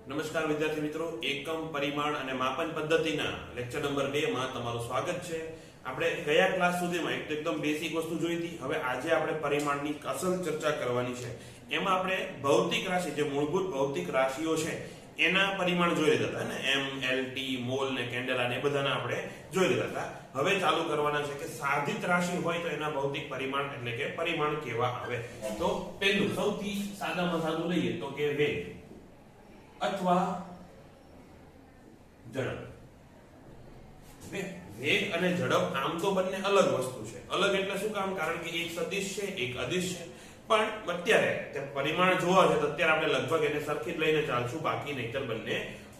નમસ્કાર વિદ્યાર્થી મિત્રો, એકમ પરિમાણ અને માપન પદ્ધતિના લેક્ચર નંબર 2 માં તમારું સ્વાગત છે. આપણે ગયા ક્લાસ સુધીમાં એકદમ બેસિક વસ્તુ જોઈ હતી. હવે આજે આપણે પરિમાણની અસલ ચર્ચા કરવાની છે. એમાં આપણે ભૌતિક રાશિ, જે મૂળભૂત ભૌતિક રાશિઓ છે એના પરિમાણ જોઈ લીધા હતા ને, એમ, એલ, ટી, મોલ ને કેન્ડેલા ને બધાના આપણે જોઈ લીધા હતા. હવે ચાલુ કરવાના છે કે સાધિત રાશિ હોય તો એના ભૌતિક પરિમાણ એટલે કે પરિમાણ કેવા આવે. તો પહેલું સૌથી સાદામાં સાદું લઈએ તો કે વેગ અથવા ઝડપ. વેગ અને ઝડપ આમ તો બંને અલગ વસ્તુ છે. અલગ એટલે શું કામ? કારણ કે એક સદિશ છે, એક અદિશ છે. પણ અત્યારે તે પરિમાણ જોવા છે તો અત્યારે આપણે લગભગ એને સરખી જ લઈને ચાલશું, બાકી નહીતર બંને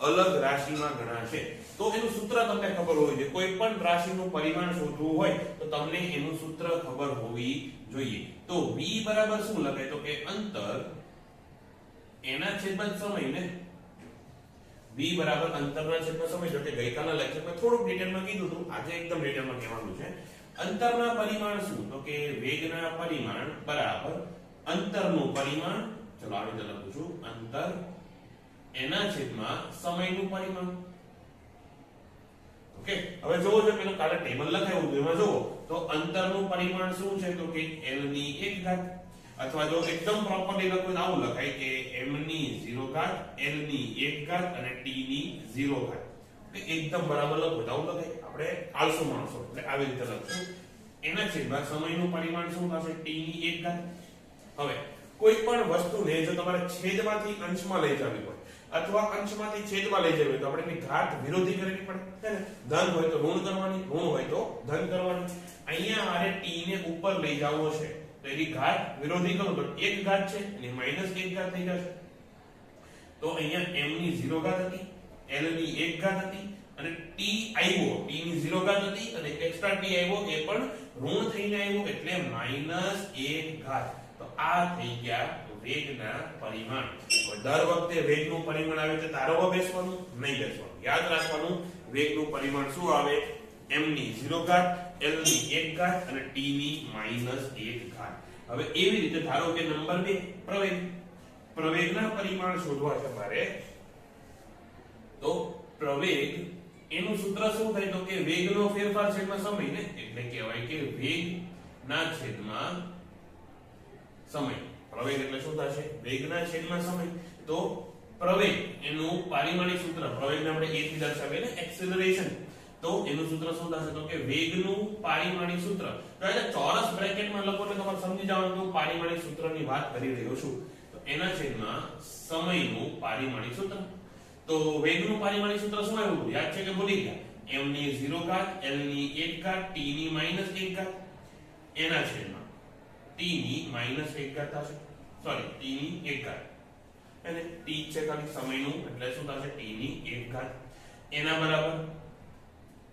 અલગ રાશિમાં ગણાશે. તો એનું સૂત્ર તમને ખબર હોવી જોઈએ. કોઈ પણ રાશિનું પરિમાણ શોધવું હોય તો તમને એનું સૂત્ર ખબર હોવી જોઈએ. તો v બરાબર શું લખાય? તો કે અંતર એના છેદમાં સમય ને v બરાબર અંતરના છેદમાં સમય. જો કે ગઈકાલના લેક્ચરમાં થોડુંક ડિટેલમાં કીધું હતું, આજે એકદમ ડિટેલમાં કહેવાનું છે. અંતરના પરિમાણ શું? તો કે વેગના પરિમાણ બરાબર અંતરનું પરિમાણ. ચલો આવી રીતે લખું છું, અંતર એના છેદમાં સમયનું પરિમાણ. ઓકે, હવે જોવો છો પેલો કાલે ટેબલ લખાયું હતું એમાં જોવો તો અંતરનું પરિમાણ શું છે? તો કે l ની 1 ઘાત. અથવા જો એકદમ પ્રોપરલી લખવું તો આવું લખાય કે m ની 0 ઘાત, l ની 1 ઘાત અને t ની 0 ઘાત. એકદમ બરાબર લખવું તો આવું લખાય. આપણે આળસુ માણસો એટલે આવી રીતે લખશું. એના છેદમાં સમયનું પરિમાણ શું થશે? t ની 1 ઘાત. હવે કોઈ પણ વસ્તુને જો તમારે છેદમાંથી અંશમાં લઈ જવી હોય અથવા અંશમાંથી છેદમાં લઈ જવી હોય તો આપણે એની ઘાત વિરોધી કરવી પડે, હે ને? ધન હોય તો ઋણ કરવાની, ઋણ હોય તો ધન કરવાની. અહીંયા મારે t ને ઉપર લઈ જવો છે તો એની ઘાત વિરોધી કરું તો 1 ઘાત છે અને -1 ઘાત થઈ જશે. તો અહીંયા m ની 0 ઘાત હતી, l ની 1 ઘાત હતી અને t આવ્યો, t ની 0 ઘાત હતી અને એક્સ્ટ્રા t આવ્યો એ પણ ઋણ થઈને આવ્યો એટલે -1 ઘાત. તો આ થઈ ગયા વેગના પરિમાણ. દર વખતે વેગનું પરિમાણ આવે છે તારવવા બેસવાનું નહીં બેસવાનું. યાદ રાખવાનું વેગનું પરિમાણ શું આવે? m ની 0 ઘાત, l ની 1 ઘાત અને t ની -1 ઘાત. હવે એવી રીતે ધારો કે નંબર 2 પ્રવેગ. પ્રવેગના પરિમાણ શોધવા છે મારે. તો પ્રવેગ એનું સૂત્ર શું થાય? તો કે વેગનો ફેરફાર છેદમાં સમય ને, એટલે કહેવાય કે વેગના છેદમાં સમય. પ્રવેગ એટલે શું થશે? વેગના છેદમાં સમય. તો પ્રવેગ એનું પારિમાણિક સૂત્ર, પ્રવેગને આપણે a થી દર્શાવીએ ને, એક્સેલરેશન. તો એનું સૂત્ર શું થશે? તો કે વેગનું પારિમાણિક સૂત્ર. તો એટલે ચોરસ બ્રેકેટમાં લખો એટલે તમારે સમજી જવાનું કે હું પારિમાણિક સૂત્રની વાત કરી રહ્યો છું. તો એના છેદમાં સમયનું પારિમાણિક સૂત્ર. તો વેગનું પારિમાણિક સૂત્ર શું આવ્યું? યાદ છે કે ભૂલી ગયા? m ની 0 ઘાત, l ની 1 ઘાત, t ની -1 ઘાત એના છેદમાં t ની -1 ઘાત થશે. સોરી, t ની 1 ઘાત. અને t છે ખાલી સમયનું એટલે શું થશે? t ની 1 ઘાત. એના બરાબર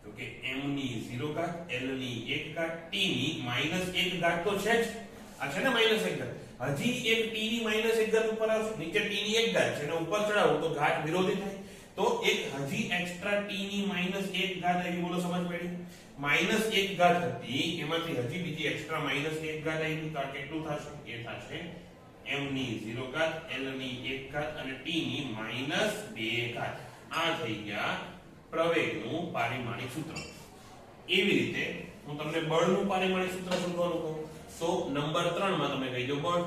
તો કે m ની 0 ઘાત, l ની 1 ઘાત, t ની -1 ઘાત તો છે જ. આ છે ને -1 ઘાત. હજી એક t ની -1 ઘાત ઉપર આવશે. નીચે t ની 1 ઘાત છે એને ઉપર ચડાવું તો ઘાત વિરોધી થાય. તો એક હજી એક્સ્ટ્રા t ની -1 ઘાત આવી. બોલો સમજ પડી? -1 ઘાત હતી એમાંથી હજી બીજી એક્સ્ટ્રા -1 ઘાત આવી. તો આ કેટલું થશે? એ થશે m ની 0 ઘાત, l ની 1 ઘાત અને t ની -2 ઘાત. આ થઈ ગયા પ્રવેગનું પારિમાણિક સૂત્ર. એવી રીતે હું તમને બળનું પારિમાણિક સૂત્ર શોધવાનું કહું તો નંબર 3 માં તમે કહી દો બળ.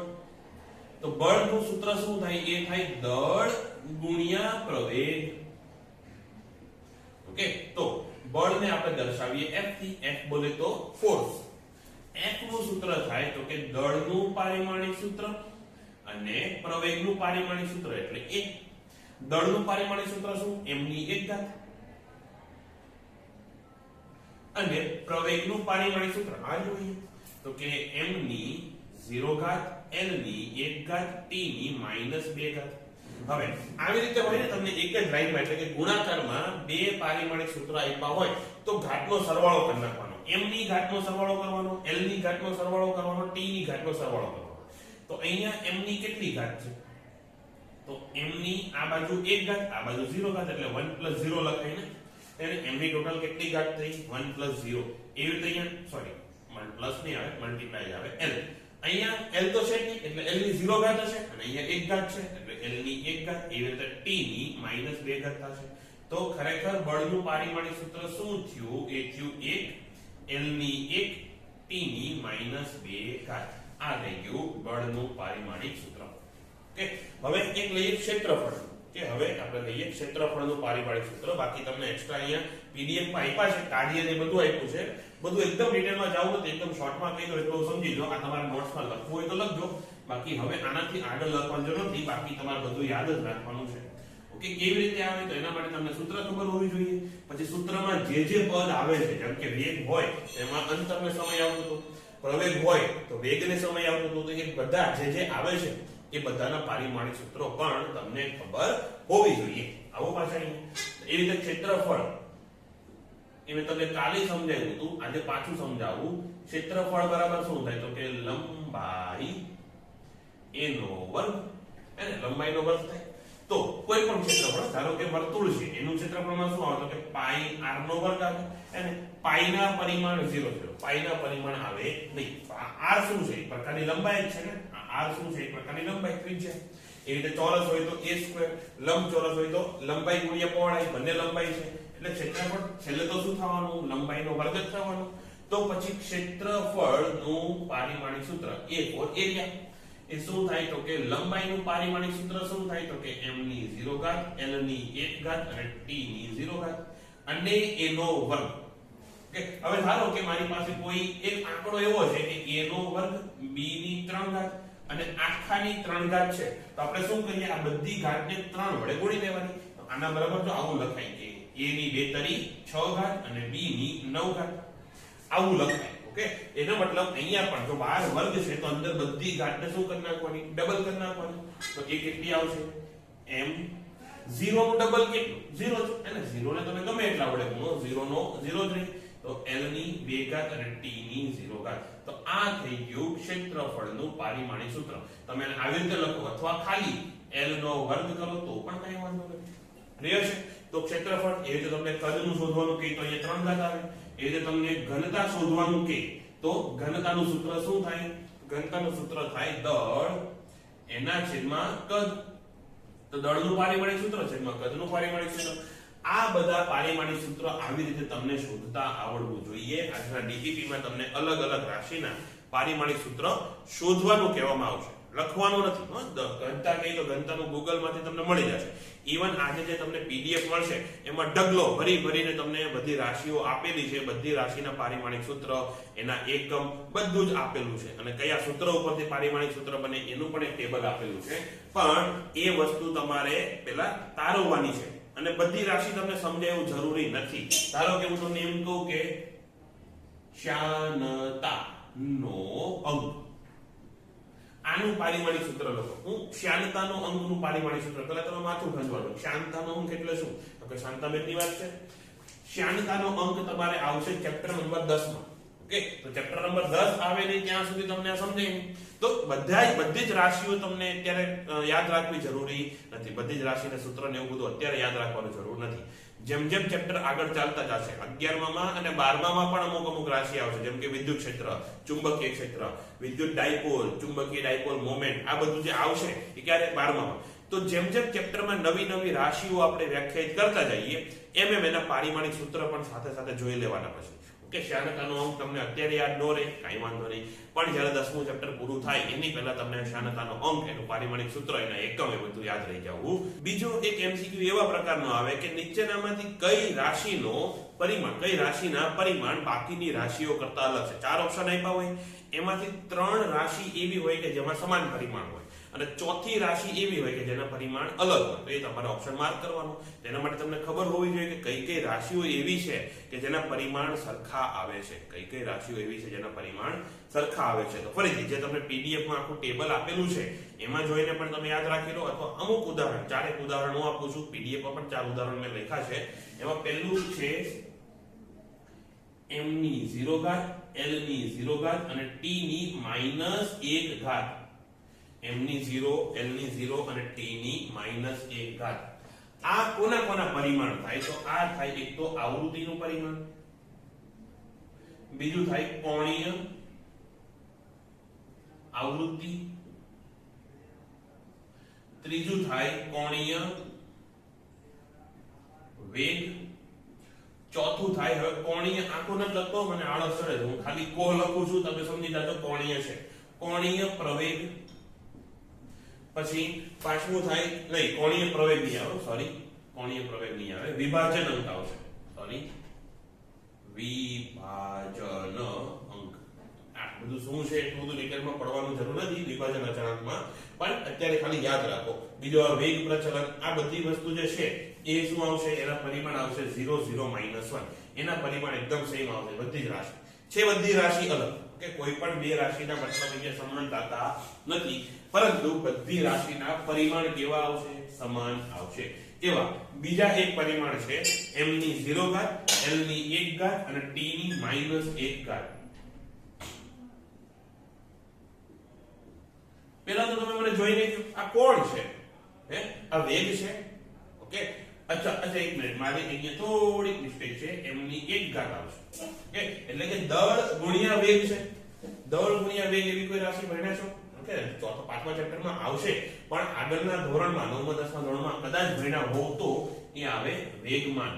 તો બળનું સૂત્ર શું થાય? એ થાય દળ ગુણ્યા પ્રવેગ. ઓકે, તો બળને આપણે દર્શાવીએ f થી. f બોલે તો ફોર્સ. f નું સૂત્ર થાય તો કે દળનું પારિમાણિક સૂત્ર અને પ્રવેગનું પારિમાણિક સૂત્ર એટલે 1. દળનું પારિમાણિક સૂત્ર શું? m ની 1 ઘાત અને પ્રવેગનું પારિમાણિક સૂત્ર આ જોઈએ તો કે m ની 0 ઘાત, l ની 1 ઘાત, t ની -2 ઘાત. હવે આવી રીતે હોય ને તમને એક જ લાઈનમાં એટલે કે ગુણાકારમાં બે પારિમાણિક સૂત્ર આપ્યા હોય તો ઘાતનો સરવાળો કરી નાખવાનો. m ની ઘાતનો સરવાળો કરવાનો, l ની ઘાતનો સરવાળો કરવાનો, t ની ઘાતનો સરવાળો કરવાનો. તો અહીંયા m ની કેટલી ઘાત છે? તો m ની આ બાજુ 1 ઘાત, આ બાજુ 0 ઘાત એટલે 1 + 0 લખાય ને. એટલે m ની ટોટલ કેટલી ઘાત થઈ? 1 + 0. એવી રીતે અહીંયા સોરી 1 પ્લસ નહીં આવે, મલ્ટીપ્લાય આવે l. અહીંયા l તો છે નહીં એટલે l ની 0 ઘાત હશે અને અહીંયા 1 ઘાત છે એટલે L ની 1 ઘાત, એવી રીતે T ની -2 ઘાત થશે. તો ખરેખર બળનું પારિમાણિક સૂત્ર શું થયું? એ થયું 1 L ની 1 T ની -2 ઘાત. આ થઈ ગયું બળનું પારિમાણિક સૂત્ર. ઓકે, હવે એક લઈએ ક્ષેત્રફળ. કે હવે આપણે લઈએ ક્ષેત્રફળનું પારિમાણિક સૂત્ર. બાકી તમને એક્સ્ટ્રા અહીંયા પીડીએફ માં આપ્યા છે, કાર્ય ને બધું આપ્યું છે. બધું એકદમ ડિટેલમાં જાવું નથી, એકદમ શોર્ટમાં કહી દો એટલું સમજી લો. આ તમારા નોટ્સમાં લખવું હોય તો લખજો, બાકી હવે આનાથી આગળ લખવાની જરૂર નથી. બાકી તમારે બધું યાદ જ રાખવાનું છે. ઓકે, કેવી રીતે આવે તો એના માટે તમને સૂત્ર ખબર હોવી જોઈએ. પછી સૂત્રમાં જે પદ આવે છે, જેમ કે વેગ હોય એમાં અંતરને સમય આવતો હતો, પ્રવેગ હોય તો વેગને સમય આવતો હતો. તો એ બધા જે આવે છે એ બધાના પારિમાણિક સૂત્રો પણ તમને ખબર હોવી જોઈએ. આવો પાછા એ રીતે ક્ષેત્રફળ એ મેં તમને કાલે સમજાવ્યું હતું, આજે પાછું સમજાવું. ક્ષેત્રફળ બરાબર શું થાય? તો કે લંબાઈ એનો વર્ગ, એને લંબાઈનો વર્ગ થાય. તો કોઈ પણ ક્ષેત્રફળ, ધારો કે વર્તુળ છે, એનું ક્ષેત્રફળમાં શું આવે? તો કે પાઈ r નો વર્ગ આવે. અને પાઈ ના પરિમાણ 0 છે, પાઈ ના પરિમાણ આવે નહીં. r શું છે? એક પ્રકારની લંબાઈ જ છે ને. r શું છે? એક પ્રકારની લંબાઈ, ત્રિજ્યા. એ રીતે ચોરસ હોય તો a², લંબચોરસ હોય તો લંબાઈ ગુણ્યા પહોળાઈ, બંને લંબાઈ છે. એટલે ક્ષેત્રફળ છેલ્લે તો શું થવાનું? લંબાઈનો વર્ગ જ થવાનો. તો પછી ક્ષેત્રફળનું પારિમાણિક સૂત્ર A ફોર એરિયા. એ શું થાય? તો કે લંબાઈનું પારિમાણિક સૂત્ર શું થાય? તો કે m ની 0 ઘાત, l ની 1 ઘાત અને t ની 0 ઘાત અને એનો વર્ગ. ઓકે, હવે ધારો કે મારી પાસે કોઈ એક આંકડો એવો છે કે a નો વર્ગ, b ની 3 ઘાત અને આખાની 3 ઘાત છે. તો આપણે શું કરીએ? આ બધી ઘાતને 3 વડે ગુણી દેવાની. તો આના બરાબર જો આવું લખાય કે a ની 2 તરી 6 ઘાત અને b ની 9 ઘાત. આવું લખાય. ઓકે, એનો મતલબ અહીંયા પણ જો બહાર વર્ગ છે તો અંદર બધી ઘાતને શું કરી નાખવાની? ડબલ કરી નાખવાની. તો એ કેટલી આવશે? m 0 નું ડબલ કેટલું? 0 છે. અને 0 ને તમે ગમે એટલા વડે ગુણો, 0 નો 0 જ રહે. તો l ની 2 ઘાત અને t ની 0 ઘાત. તો આ થઈ ગયું ક્ષેત્રફળનું પારિમાણિક સૂત્ર. તમે આવી રીતે લખો અથવા ખાલી l નો વર્ગ કરો તો પણ કઈ વાંધો નથી. ક્લિયર છે? તો ક્ષેત્રફળ એ રીતે તમને કદનું શોધવાનું કહે તો અહીંયા 3 ઘાત આવે. એ રીતે તમને ઘનતા શોધવાનું કહે તો ઘનતાનું સૂત્ર શું થાય? ઘનતાનું સૂત્ર થાય દળ એના છેદમાં કદ. તો દળનું પારિમાણિક સૂત્ર છેદમાં કદનું પારિમાણિક સૂત્ર. આ બધા પારિમાણિક સૂત્ર આવી રીતે તમને શોધતા આવડવું જોઈએ. આજના ડીપીપી માં તમને અલગ અલગ રાશિના પારિમાણિક સૂત્ર શોધવાનું કહેવામાં આવશે, લખવાનું નથી. ઘનતા કહી તો ઘનતાનું ગૂગલ માંથી તમને મળી જશે. ઇવન આજે જે તમને પીડીએફ મળશે એમાં ઢગલો ભરીને તમને બધી રાશિઓ આપેલી છે, બધી રાશિના પારિમાણિક સૂત્ર, એના એકમ બધું જ આપેલું છે. અને કયા સૂત્ર ઉપરથી પારિમાણિક સૂત્ર બને એનું પણ એક ટેબલ આપેલું છે. પણ એ વસ્તુ તમારે પેલા તારવવાની છે. અને બધી રાશિ તમને સમજાય એવું જરૂરી નથી. ધારો કે હું તમને એમ કહું કે શ્યાનતાનો અંક, આનું પારિમાણિક સૂત્ર લખો. હું શ્યાનતાનો અંકનું પારિમાણિક સૂત્ર, પહેલા તમે માથું ખંજવાળો. શ્યાનતાનો અંક એટલે શું? તો કે શાંતાબેનની વાત છે. શ્યાનતાનો અંક તમારે આવશે ચેપ્ટર નંબર 10 માં. ઓકે, તો ચેપ્ટર નંબર 10 આવે ને ત્યાં સુધી તમને આ સમજાય નહીં. તો બધી જ રાશિઓ તમને અત્યારે યાદ રાખવી જરૂરી નથી. બધી જ રાશિના સૂત્ર ને એવું બધું અત્યારે યાદ રાખવાની જરૂર નથી. જેમ જેમ ચેપ્ટર આગળ ચાલતા જશે 11માં અને 12માં પણ અમુક રાશિ આવશે, જેમ કે વિદ્યુત ક્ષેત્ર, ચુંબકીય ક્ષેત્ર, વિદ્યુત ડાયપોલ, ચુંબકીય ડાયપોલ મોમેન્ટ, આ બધું જે આવશે એ ક્યારે 12માં. તો જેમ ચેપ્ટરમાં નવી રાશિઓ આપણે વ્યાખ્યાયિત કરતા જઈએ એમ એના પારિમાણિક સૂત્ર પણ સાથે સાથે જોઈ લેવાના. પછી ઓકે, શ્યાનતાનો અંક તમને અત્યારે યાદ ન રહે કાંઈ વાંધો નહીં, પણ જ્યારે 10મું ચેપ્ટર પૂરું થાય એની પહેલા તમને શ્યાનતાનો અંક, એનું પારિમાણિક સૂત્ર, એના એકમ એ બધું યાદ રહી જવું. બીજો એક એમસીક્યુ એવા પ્રકારનો આવે કે નીચેનામાંથી કઈ રાશિના પરિમાણ બાકીની રાશિઓ કરતા અલગ છે? 4 ઓપ્શન આપ્યા હોય, એમાંથી 3 રાશિ એવી હોય કે જેમાં સમાન પરિમાણ હોય અને ચોથી રાશિ એવી હોય કે જેના પરિમાણ અલગ હોય. તો એ તમારે ઓપ્શન માર્ક કરવાનું. તેના માટે તમને ખબર હોવી જોઈએ કે કઈ રાશિઓ એવી છે કે જેના પરિમાણ સરખા આવે છે, કઈ રાશિઓ એવી છે જેના પરિમાણ સરખા આવે છે. તો ફરીથી જે તમને પીડીએફ માં આખું ટેબલ આપેલું છે એમાં જોઈને પણ તમે યાદ રાખી લો, અથવા અમુક ઉદાહરણ, 4 ઉદાહરણો આપું છું. પીડીએફ માં પણ 4 ઉદાહરણ મેં લખ્યા છે. એમાં પહેલું છે m ની 0 ઘાત, l ની 0 ઘાત અને t ની -1 ઘાત. m ની 0, l ની 0 અને t ની -1 ઘાત. આ કોના પરિમાણ થાય? તો આ થાય એક તો આવૃત્તિનું પરિમાણ, બીજું થાય કોણીય આવૃત્તિ ત્રીજું થાય કોણીય વેગ, ચોથું થાય હવે કોણીય આંખો ન લખતો મને આળસ ચડે છે, હું ખાલી કો લખું છું, તમે સમજી જાજો કોણીય છે, કોણીય પ્રવેગ, પછી પાંચમું થાય નહીં કોણીય પ્રવેગ નહીં આવે, સોરી કોણીય પ્રવેગ નહીં આવે, વિભાજન અંક આવશે, સોરી વિભાજન અંક. આ બધું શું છે એટલું બધું ડિટેલમાં પડવાનું જરૂર નથી વિભાજન અચળાંકમાં, પણ અત્યારે ખાલી યાદ રાખો. બીજો આ વેગ પ્રચલન, આ બધી વસ્તુ જે છે એ શું આવશે, એના પરિમાણ આવશે 0 0 -1, એના પરિમાણ એકદમ સેમ આવશે બધી જ રાશિ છે, બધી રાશિ અલગ કે કોઈ પણ બે રાશિના મતલબ અહીંયા સમાન થતા નથી, પરંતુ બધી રાશિના પરિમાણ કેવા આવશે, સમાન આવશે. એવા બીજા એક પરિમાણ છે m ની 0 ઘાત, l ની 1 ઘાત અને t ની -1 ઘાત. પેલા તો તમે મને જોઈ લેજો આ કોણ છે, હે આ વેગ છે, ઓકે. અચ્છા એક મિનિટ, મારી અહીંયા થોડીક મિસ્ટેક છે, m ની 1 ઘાત આવશે, ઓકે. એટલે કે દળ ગુણ્યા વેગ છે, દળ ગુણ્યા વેગ એવી કોઈ રાશિ ભણ્યા છો, ઓકે. ચોથા પાંચમા ચેપ્ટરમાં આવશે, પણ આગળના ધોરણમાં 9મા 10મા ધોરણમાં કદાચ ભણ્યા હોવ તો એ આવે વેગમાન.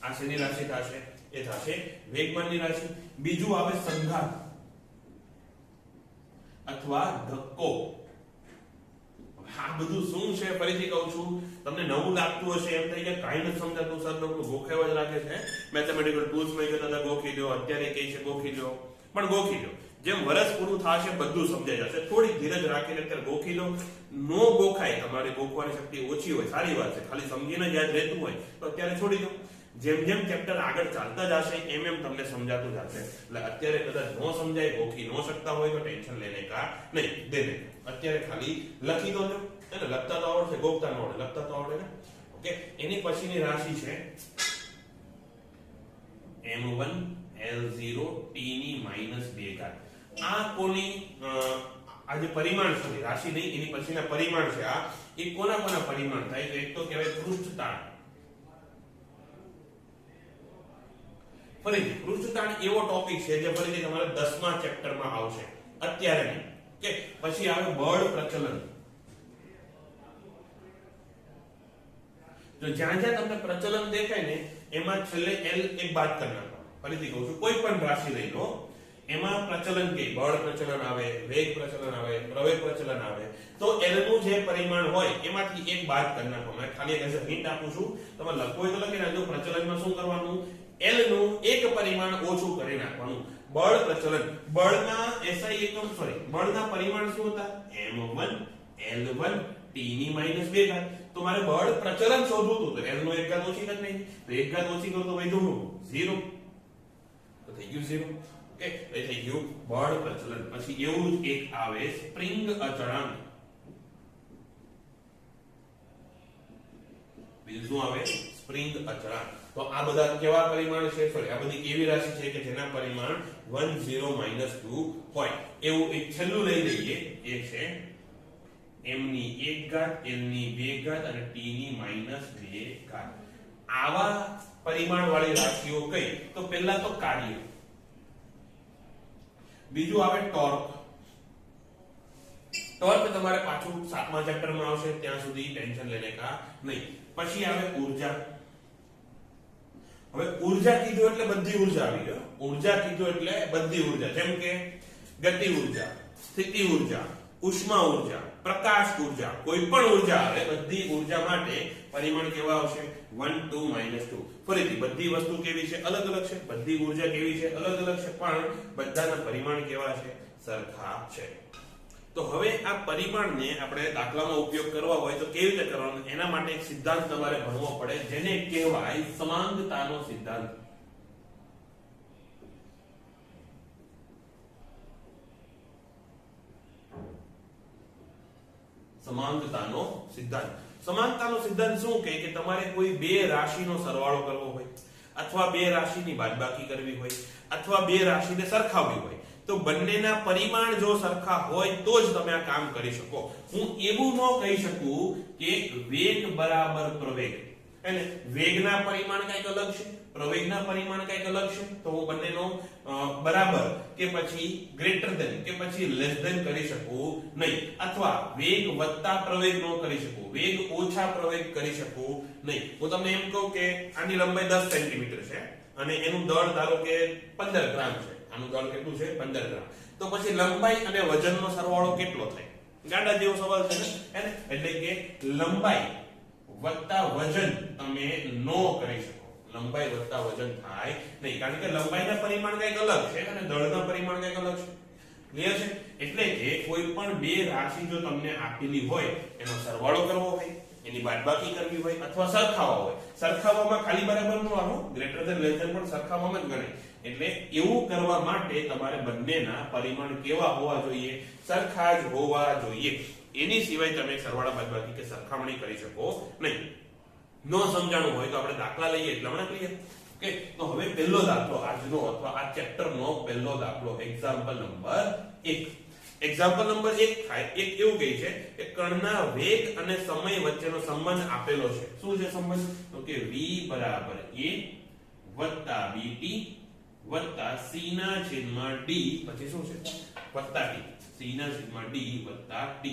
આ શેની રાશિ થશે, એ થશે વેગમાનની રાશિ. બીજું આવે સંઘાત અથવા ધક્કો. આ બધું શું છે ફરીથી કહું છું, તમને નવું લાગતું હશે, એમ થઈ જાય કાઈ નથી સમજાતું, સર લોકો ગોખાવા જ લાગે છે, મેથેમેટિકલ ટૂલ્સ માં કહેતા હતા ગોખી લો, અત્યારે કહે છે ગોખી લો, પણ ગોખી લો, જેમ વર્ષ પૂરું થશે બધું સમજાઈ જશે. થોડી ધીરજ રાખીને અત્યારે ગોખી લો. નો ગોખાય, તમારી ગોખવાની શક્તિ ઓછી હોય સારી વાત છે, ખાલી સમજીને યાદ રહેતું હોય તો અત્યારે છોડી દો. જેમ જેમ ચેપ્ટર આગળ ચાલતા જશે એમ એમ તમને સમજાતું જશે. એટલે અત્યારે કદાચ નો સમજાય, ગોખી નો શકતા હોય તો ટેન્શન લેને કા નહીં, દેને. અત્યારે ખાલી લખી દો, એને લખતા તો આવડશે, ગોખતા ન આવડે, લખતા તો આવડે ને, ઓકે. એની પછીની રાશિ છે m1 l0 t ની -2 ઘાત. આ કોની આ જે પરિમાણ છે રાશિ નહીં, એની પછીના પરિમાણ છે આ, એ કોના કોના પરિમાણ થાય? એક તો કહેવાય પૃષ્ઠતાણ. ફરીથી પૃષ્ઠતાણ એવો ટોપિક છે જે ફરીથી તમારા 10મા ચેપ્ટરમાં આવશે, અત્યારે નહીં, કે પછી આવે બળ પ્રચલન. જો જ્યાં જ્યાં તમને પ્રચલન દેખાય ને એમાં છેલ્લે l એક બાદ કરી નાખો. ફરીથી કહું છું, કોઈ પણ રાશિ લઈ લો, એમાં પ્રચલન કે બળ પ્રચલન આવે, વેગ પ્રચલન આવે, પ્રવેગ પ્રચલન આવે, તો l નું જે પરિમાણ હોય એમાંથી એક બાદ કરી નાખો. મેં ખાલી એઝ અ હિન્ટ આપું છું, તમે લખો હોય તો લખી નાખજો. પ્રચલનમાં શું કરવાનું, l નું એક પરિમાણ ઓછું કરી નાખવાનું. બળ પ્રચલન, બળના SI એકમ, સોરી બળના પરિમાણ શું હતા, m1 l1 t ની -2 ઘાત. તો મારે બળ પ્રચલન શોધવું હતું, તો l નો એક ઘાત ઓછી કરી નહીં, તો એક ઘાત ઓછી કરો તો વધ્યું 0, તો થઈ ગયું 0, ઓકે. એ થઈ ગયું બળ પ્રચલન. પછી એવું જ એક આવે સ્પ્રિંગ અચળાંક. બીજું શું આવે, સ્પ્રિંગ અચળાંક. તો આ બધા કેવા પરિમાણ છે, સોરી આ બધી કેવી રાશિ છે કે જેના પરિમાણ 1 0 -2 હોય. એવું એક છેલ્લું લઈ લઈએ, એ છે m ની 1 ઘાત, l ની 2 ઘાત અને t ની -2 ઘાત. આવા પરિમાણ વાળી રાશિઓ કઈ, તો પહેલા તો કાર્ય, બીજું આવે ટોર્ક. ટોર્ક તમારે પાછું 7મા ચેપ્ટરમાં આવશે, ત્યાં સુધી ટેન્શન લેને કા નહીં. પછી આવે ઊર્જા. હવે ઊર્જા કીધું એટલે બધી ઊર્જા આવી ગયો. ઊર્જા કીધું એટલે બધી ઊર્જા, જેમ કે ગતિ ઊર્જા, સ્થિતિ ઊર્જા, ઉષ્મા ઊર્જા, પ્રકાશ ઊર્જા, કોઈ પણ ઊર્જા આવે, બધી ઊર્જા માટે પરિમાણ કેવા આવશે, 1 2 -2. ફરીથી બધી વસ્તુ કેવી છે, અલગ અલગ છે, બધી ઊર્જા કેવી છે, અલગ અલગ છે, પણ બધાના પરિમાણ કેવા છે, સરખા છે. તો હવે આ પરિમાણને આપણે દાખલામાં ઉપયોગ કરવા હોય તો કેવી રીતે કરવાનો, એના માટે એક સિદ્ધાંત તમારે ભણવો પડે, જેને કહેવાય સમાંગતાનો સિદ્ધાંત. સમાંગતાનો સિદ્ધાંત. સમાંગતાનો સિદ્ધાંત શું કહે કે તમારે કોઈ બે રાશિનો સરવાળો કરવો હોય, અથવા બે રાશિની બાદબાકી કરવી હોય, અથવા બે રાશિને સરખાવવી હોય, તો બંનેના પરિમાણ જો સરખા હોય તો જ તમે આ કામ કરી શકો. હું એવું ન કહી શકું કે વેગ બરાબર પ્રવેગ, અને વેગના પરિમાણ કંઈક અલગ છે, પ્રવેગના પરિમાણ કંઈક અલગ છે, તો હું બંનેનો બરાબર કે પછી ગ્રેટર ધેન કે પછી લેસ ધેન કરી શકું નહીં, અથવા વેગ વત્તા પ્રવેગ નો કરી શકું, વેગ ઓછા પ્રવેગ કરી શકું નહીં. હું તમને એમ કહું કે આની લંબાઈ 10 સેન્ટીમીટર છે અને એનું દળ ધારો કે 15 ગ્રામ છે, આનું દળ કેટલું છે 15 ગ્રામ, તો પછી લંબાઈ અને વજનનો સરવાળો કેટલો થાય? ગાંડા જેવો સવાલ છે ને, એટલે કે લંબાઈ વત્તા વજન તમે નો કરી શકો, લંબાઈ વત્તા વજન થાય નહીં, કારણ કે લંબાઈના પરિમાણ કંઈક અલગ છે અને દળના પરિમાણ કંઈક અલગ છે. ક્લિયર છે? એટલે કે કોઈ પણ બે રાશિ જો તમને આપેલી હોય એનો સરવાળો કરવો હોય, એની બાદબાકી કરવી હોય અથવા સરખાવવા હોય, સરખાવવામાં ખાલી બરાબર નો આવો, ગ્રેટર ધેન લેસ ધેન પણ સરખાવવામાં જ ગણાય. એટલે એવું કરવા માટે તમારે બંનેના પરિમાણ કેવા હોવા જોઈએ? સરખા જ હોવા જોઈએ. એની સિવાય તમે સરવાળા બાદબાકી કે સરખામણી કરી શકો નહીં. નો સમજાણું હોય તો આપણે દાખલા લઈએ એટલે હમણાં ક્લિયર. ઓકે, તો હવે પહેલો દાખલો આજનો અથવા આ ચેપ્ટરનો પહેલો દાખલો એક્ઝામ્પલ નંબર 1. એક્ઝામ્પલ નંબર 1 થાય એક એવું કહે છે કે કણના વેગ અને સમય વચ્ચેનો સંબંધ આપેલો છે. શું છે સંબંધ? તો કે v બરાબર a વત્તા bt વત્તા c ના છેદમાં d, પછી શું છે વત્તા t, c ના છેદમાં d વત્તા t.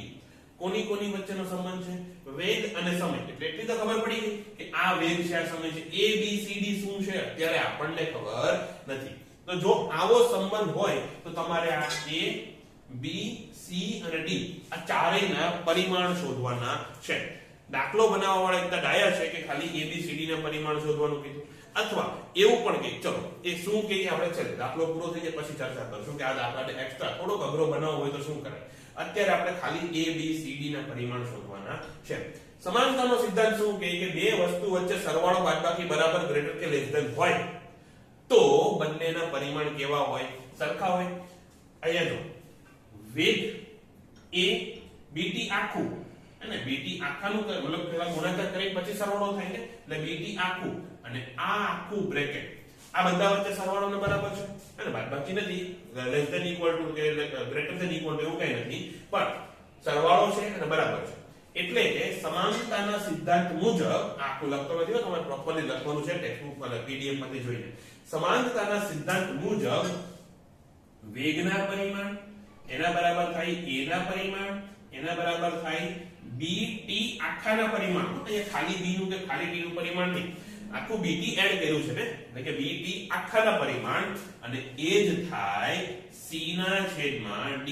કોની કોની વચ્ચેનો સંબંધ છે? વેગ અને સમય. એટલે એટલી તો ખબર પડી ગઈ કે આ વેગ છે, આ સમય છે. a b c d શું છે અત્યારે આપણને ખબર નથી. તો જો આવો સંબંધ હોય તો તમારે આ a b c અને d આ ચારેયના પરિમાણ શોધવાના છે. દાખલો બનાવવા વાળા એકદમ ડાયા છે કે ખાલી a b c d ના પરિમાણ શોધવાનું કીધું, અથવા એવું પણ કે ચલો એ શું કે આપણે છે દાખલો પૂરો થઈ જાય પછી ચર્ચા કરશું કે આ દાખલાને એક્સ્ટ્રા થોડોક અઘરો બનાવવો હોય તો શું કરાય. અત્યારે આપણે ખાલી a b c d ના પરિમાણ શોધવાના છે. સમાનતાનો સિદ્ધાંત શું કહે કે બે વસ્તુ વચ્ચે સરવાળો બાદબાકી બરાબર ગ્રેટર કે લેસ ધેન હોય તો બંનેના પરિમાણ કેવા હોય? સરખા હોય. અહીંયા જો વેગ a bt આખું અને bt આખાનું મતલબ પેલા ગુણાકાર કરી પછી સરવાળો થાય ને, એટલે bt આખું અને આ આખું બ્રેકેટ આ બધા વચ્ચે સરવાળોને બરાબર છે અને બાદબાકી નથી, લેસ ધેન ઇક્વલ ટુ કે ગ્રેટર ધેન ઇક્વલ ટુ એવું કઈ નથી, પણ સરવાળો છે અને બરાબર છે. એટલે કે સમાનતાના સિદ્ધાંત મુજબ આખું લખતો નથી, તમારે પ્રોપરલી લખવાનું છે ટેક્સ્ટબુક પર પીડીએફ માંથી જોઈને. સમાનતાના સિદ્ધાંત મુજબ વેગના પરિમાણ એના બરાબર થાય a ના પરિમાણ એના બરાબર થાય bt આખાના પરિમાણ. અહીંયા ખાલી b નું કે ખાલી t નું પરિમાણ નહીં, આખું bt એડ કર્યું છે ને, એટલે કે bt આખાના પરિમાણ અને એ જ થાય c ના છેદમાં d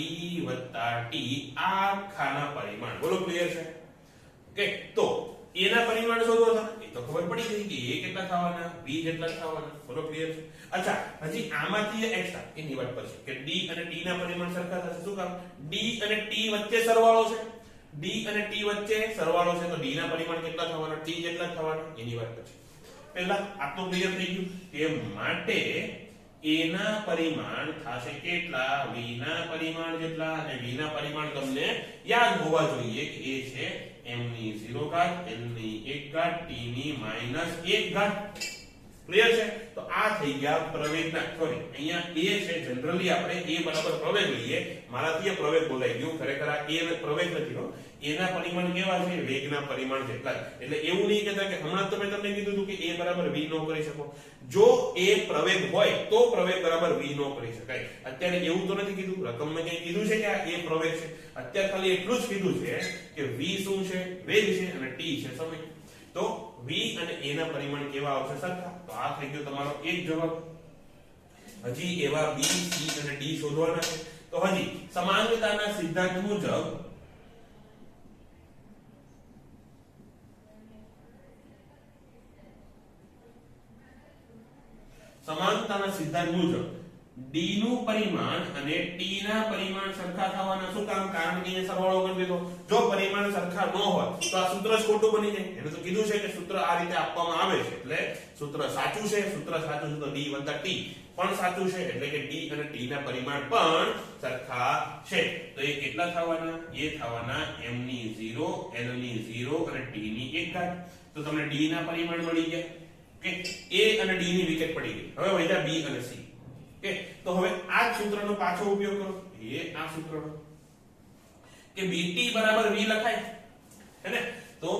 વત્તા t આખાના પરિમાણ. બોલો ક્લિયર છે? ઓકે, તો a ના પરિમાણ શોધો હતા એ તો ખબર પડી ગઈ કે a કેટલા થવાના, b જેટલા થવાના. બોલો ક્લિયર છે? અચ્છા, હજી આમાંથી એક્સ્ટ્રા એની વાત પર છે કે d અને t ના પરિમાણ સરખા થશે. શું કામ? d અને t વચ્ચે સરવાળો છે, d અને t વચ્ચે સરવાળો છે તો d ના પરિમાણ કેટલા થવાના, t જેટલા થવાના. એની વાત પછી પહેલા આટલું ક્લિયર થઈ ગયું કે માટે a ના પરિમાણ થશે કેટલા? v ના પરિમાણ જેટલા, અને v ના પરિમાણ તમને યાદ હોવા જોઈએ કે એ છે m ની 0 ઘાત n ની 1 ઘાત t ની -1 ઘાત. ક્લિયર છે? તો આ થઈ ગયા પ્રવેગના, સોરી અહીંયા a છે, જનરલી આપણે a બરાબર પ્રવેગ લઈએ, મારાથી એ પ્રવેગ બોલાઈ ગયું, ખરેખર આ a પ્રવેગ નથી હો. a ના પરિમાણ કેવા છે? વેગના પરિમાણ જેટલા. એટલે એવું નહીં કહેતા કે હમણાં તમે તમને કીધું હતું કે a બરાબર v નો કરી શકો. જો a પ્રવેગ હોય તો પ્રવેગ બરાબર v નો કરી શકાય. અત્યારે એવું તો નથી કીધું, રકમમાં કંઈ કીધું છે કે આ a પ્રવેગ છે. અત્યારે ખાલી એટલું જ કીધું છે કે v શું છે? વેગ છે, અને t છે સમય. તો v અને a ના પરિમાણ કેવા આવશે? સરખા. તો આ થઈ ગયો તમારો એક જવાબ. હજી એવા b c અને d શોધવાના છે. તો હજી સમાનતાના સિદ્ધાંત મુજબ d નું પરિમાણ અને t ના પરિમાણ સરખા થવાના. શું કામ? કારણ કે અહીંયા સરવાળો કરી દીધો. જો પરિમાણ સરખા ન હોય તો આ સૂત્ર જ ખોટું બની જાય. એને તો કીધું છે કે સૂત્ર આ રીતે આપવામાં આવે છે એટલે સૂત્ર સાચું છે. સૂત્ર સાચું છે તો d વત્તા t પણ સાચું છે, એટલે કે d અને t ના પરિમાણ પણ સરખા છે. તો એ કેટલા થવાના? એ થવાના m ની 0 n ની 0 અને t ની 1 ઘાત. તો તમને d ના પરિમાણ મળી ગયા. ઓકે, a અને d ની વિકેટ પડી ગઈ. હવે વધ્યા b અને c. ઓકે, તો હવે આ સૂત્રનો પાછો ઉપયોગ કરો. એ આ સૂત્રનો કે bt બરાબર v લખાય હે ને, તો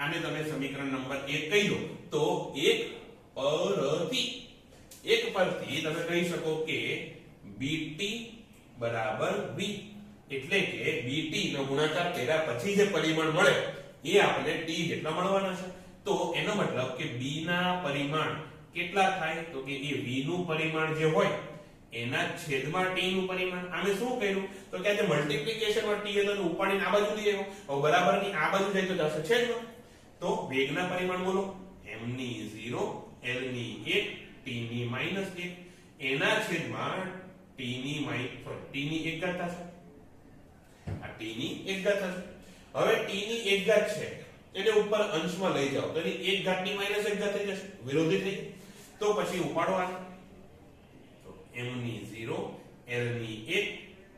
આને તમે સમીકરણ નંબર 1 કહી દો તો 1 પરથી તમે કહી શકો કે BT બરાબર B, એટલે કે BT નો ગુણાકાર કર્યા પછી જે પરિમાણ મળે એ આપણે T જેટલા મળવાના છે. તો એનો મતલબ કે B ના પરિમાણ કેટલા થાય તો કે એ V નું પરિમાણ જે હોય એના છેદમાં T નું પરિમાણ. આમે શું કર્યું તો કે આ જે મલ્ટીપ્લિકેશન માં T હતો ને ઉપાડીને આ બાજુ લઈ આવ્યો, હવે બરાબરની આ બાજુ જાય તો જશે છેદમાં. તો વેગના પરિમાણ બોલો m ની 0, l ની 1, t ની -1 એના છેદમાં t ની 1 ઘાત થશે. આ t ની 1 ઘાત થશે. હવે t ની 1 ઘાત છે એટલે ઉપર અંશમાં લઈ જાઓ તો એની 1 ઘાત ની -1 ઘાત થઈ જશે, વિરોધી થઈ. તો પછી ઉપાડો આ તો m ની 0, l ની 1,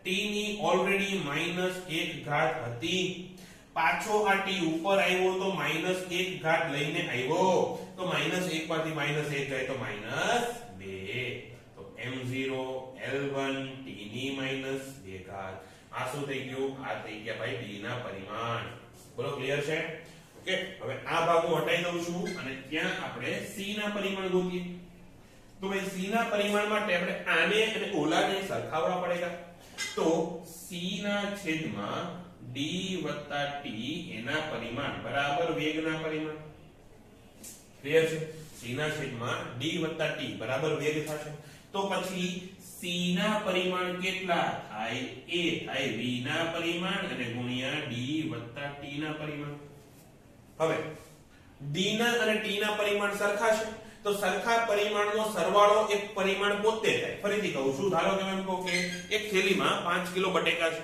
t ની ઓલરેડી -1 ઘાત હતી, પાછો આ t ઉપર આવ્યો તો -1 ઘાત લઈને આવ્યો તો -1 માંથી -1 જાય તો -2. તો m0 l1 t ની -2 ઘાત. આ શું થઈ ગયું? આ થઈ ગયા ભાઈ b ના પરિમાણ. બોલો ક્લિયર છે? ઓકે, હવે આ ભાગ હું હટાઈ દઉં છું અને ત્યાં આપણે c ના પરિમાણ ગોતીએ. તો ભાઈ c ના પરિમાણ માટે આપણે આને અને ઓલાને સરખાવવા પડેગા. તો c ના છેદમાં d વત્તા t એના પરિમાણ બરાબર વેગના પરિમાણ. ક્લિયર છે? c ના છેદમાં d વત્તા t બરાબર વેગ થશે. તો પછી c ના પરિમાણ કેટલા થાય? એ થાય v ના પરિમાણ અને ગુણ્યા d વત્તા t ના પરિમાણ. હવે d ના અને t ના પરિમાણ સરખા છે તો સરખા પરિમાણનો સરવાળો એક પરિમાણ પોતે થાય. ફરીથી કહું છું, ધારો કે એમ કહું કે એક થેલીમાં 5 કિલો બટેકા છે,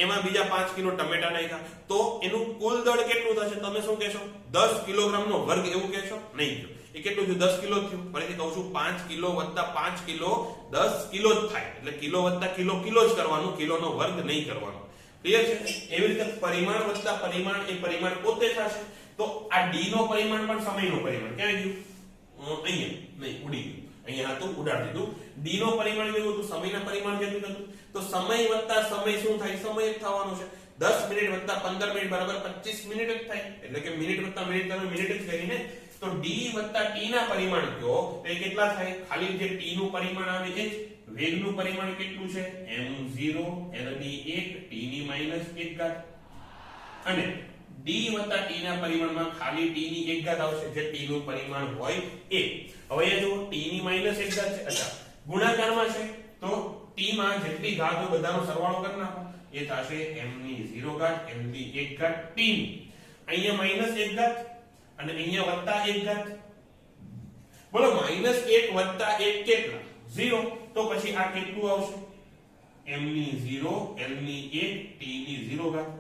એમાં બીજા 5 કિલો ટમેટા નાખ્યા, તો એનું કુલ દળ કેટલું થશે? તમે શું કહેશો? 10 કિલોગ્રામનો વર્ગ એવું કહેશો? નહીં. એ કેટલું થયું? 10 કિલો થયું. ફરીથી કહું છું, 5 કિલો વત્તા 5 કિલો 10 કિલો જ થાય. એટલે કિલો વત્તા કિલો કિલો જ કરવાનું, કિલોનો વર્ગ નહીં કરવાનો. ક્લિયર છે? એવી રીતે પરિમાણ વત્તા પરિમાણ એ પરિમાણ પોતે થશે. તો આ d નો પરિમાણ પણ સમયનો પરિમાણ ક્યાં ગયું? અહીંયા નહીં, ઉડી ગયું. અહીંયા હતું, ઉડાડી દીધું. d નો પરિમાણ કેવું હતું? સમયના પરિમાણ કેટલું હતું? તો સમય વત્તા સમય શું થાય? સમય જ થવાનો છે. 10 મિનિટ વત્તા 15 મિનિટ બરાબર 25 મિનિટ જ થાય. એટલે કે મિનિટ વત્તા મિનિટ તમે મિનિટ જ કરીને તો d વત્તા t ના પરિમાણ કયો તો એ કેટલા થાય? ખાલી જે t નું પરિમાણ આવે એ જ. વેગનું પરિમાણ કેટલું છે? m0 l ની 1 t ની -1 ઘાત અને d વત્તા t ના પરિમાણમાં ખાલી t ની 1 ઘાત આવશે, જે t નું પરિમાણ હોય એ. હવે એ જો t ની -1 ઘાત છે, અચ્છા ગુણાકારમાં છે તો t માં જેટલી ઘાત હોય બધાનો સરવાળો કરી નાખો, એ થશે m ની 0 ઘાત, m ની 1 ઘાત, t ની અહીંયા -1 ઘાત અને અહીંયા +1 ઘાત. બોલો -1 + 1 કેટલા? 0. તો પછી આ કેટલું આવશે? m ની 0, l ની 1, t ની 0 ઘાત.